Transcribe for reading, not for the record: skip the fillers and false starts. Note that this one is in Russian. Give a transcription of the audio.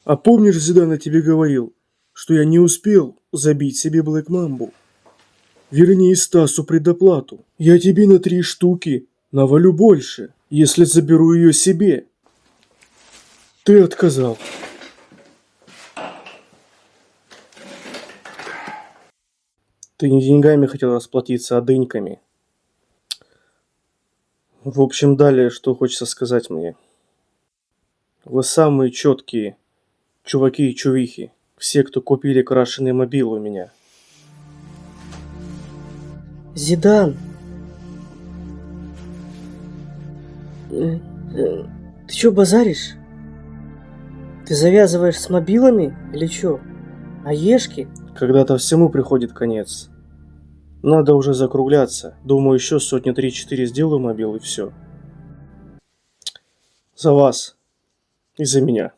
А помнишь, Зидан, я тебе говорил, что я не успел забить себе Блэк Мамбу? Верни Стасу предоплату. Я тебе на 3 штуки навалю больше, если заберу ее себе. Ты отказал. Ты не деньгами хотел расплатиться, а дыньками. В общем, далее, что хочется сказать мне. Вы самые четкие чуваки и чувихи. Все, кто купили крашеный мобил у меня. Зидан! Ты чё базаришь? Ты завязываешь с мобилами или чё? А ешки? Когда-то всему приходит конец. Надо уже закругляться. Думаю, еще сотни 3-4 сделаю мобил и все. За вас. И за меня.